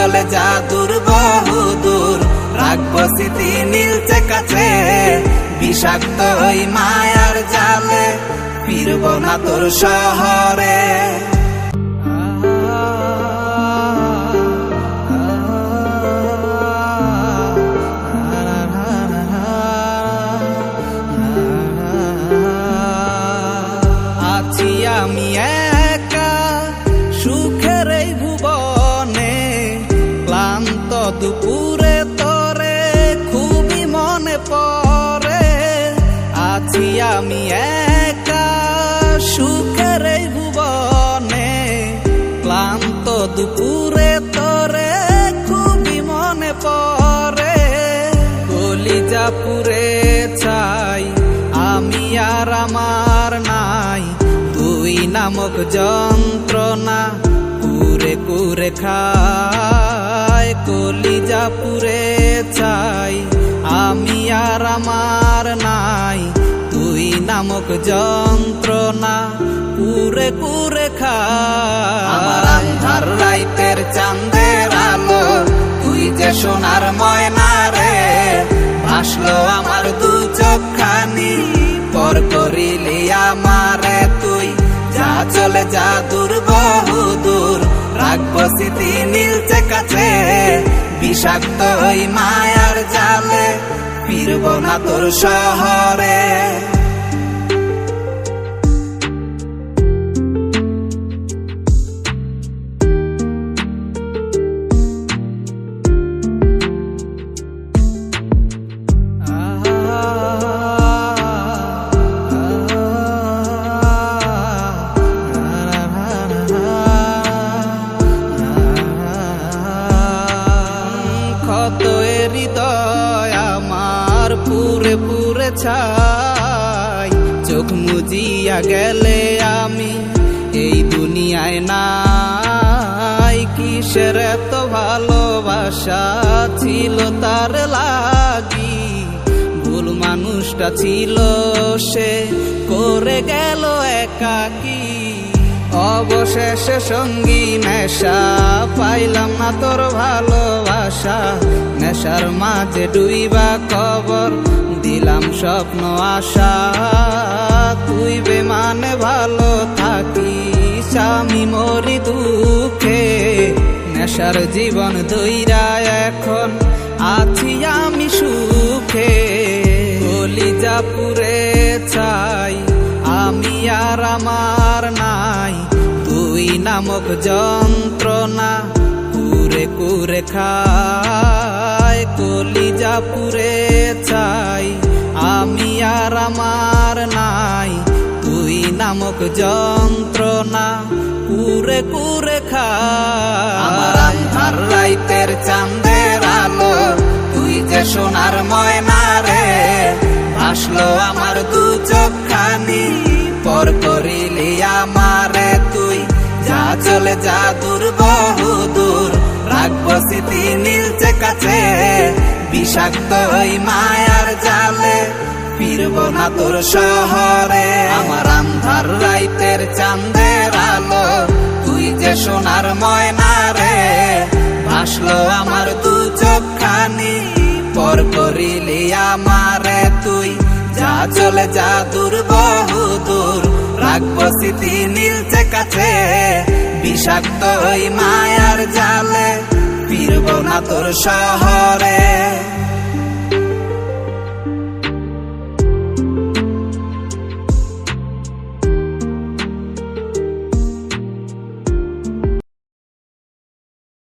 চলে যা দূর বহু দূর, রাখবো স্মৃতি নীলচে কাছে, বিষাক্ত ওই মায়ার জালে ফিরবো না তোর শহরে। আছি আমি একা সুখের এই ভুবনে, ক্লান্ত দুপুরে তোরে খুবই মনে পড়ে। আছি আমি একা সুখের এই ভুবনে, ক্লান্ত দুপুরে তোরে খুবই মনে পড়ে। কলিজা পুড়ে ছাই আমি আর আমার নাই, তুই নামক যন্ত্রণা কুরে কুরে খায়। কলিজা পুড়ে ছাই আমি আর আমার নাই, তুই নামক যন্ত্রণা কুরে কুরে খায়। আমার আন্ধার রাইতের চাঁদের আলো তুই যে সোনার ময়না রে, ভাসলো আমার দু চোখখানি পর করিলি আমারে তুই। যা চলে যা দূর বহু দূর, রাখবো স্মৃতি নীলচে কাছে, বিষাক্ত ওই মায়ার জালে ফিরবো না তোর শহরে। হৃদয় আমার পুরে পুরে ছাই, চোখ মুজিয়া গেলে আমি এই দুনিয়ায় নাই। কিসের এত ভালোবাসা ছিল তার লাগি, ভুল মানুষটা ছিল সে করে গেল একাকী। অবশেষে সঙ্গী নেশা পাইলাম না তোর ভালোবাসা, নেশার মাঝে ডুইবা কবর দিলাম স্বপ্ন আশা। তুই বেমানে ভালো থাকিস আমি মরি দুঃখে, নেশার জীবন দইরা এখন আছি আমি সুখে। কলিজা পুড়ে ছাই আমি আর আমার নাই, তুই নামক যন্ত্রণা কুরে কুরে খায়। কলিজা পুড়ে ছাই আমি আর আমার নাই, তুই নামক যন্ত্রণা কুরে কুরে খায়। আমার আন্ধার রাইতের চাঁদের আলো তুই যে সোনার ময়না রে, ভাসলো আমার দু চোখখানি পর করিলি আমারে তুই। যা চলে যা দূর বহু দূর, রাখবো স্মৃতি নীলচে কাছে, বিষাক্ত ওই মায়ার জালে ফিরবো না তোর শহরে। আমার আন্ধার রাইতের চাঁদের আলো তুই যে সোনার ময়না রে, ভাসলো আমার দু চোখখানি পর করিলি আমারে তুই। যা চলে যা দূর বহু দূর, রাখবো স্মৃতি নীলচে কাছে, বিষাক্ত ওই মায়ার জালে ফিরবো না তোর শহরে।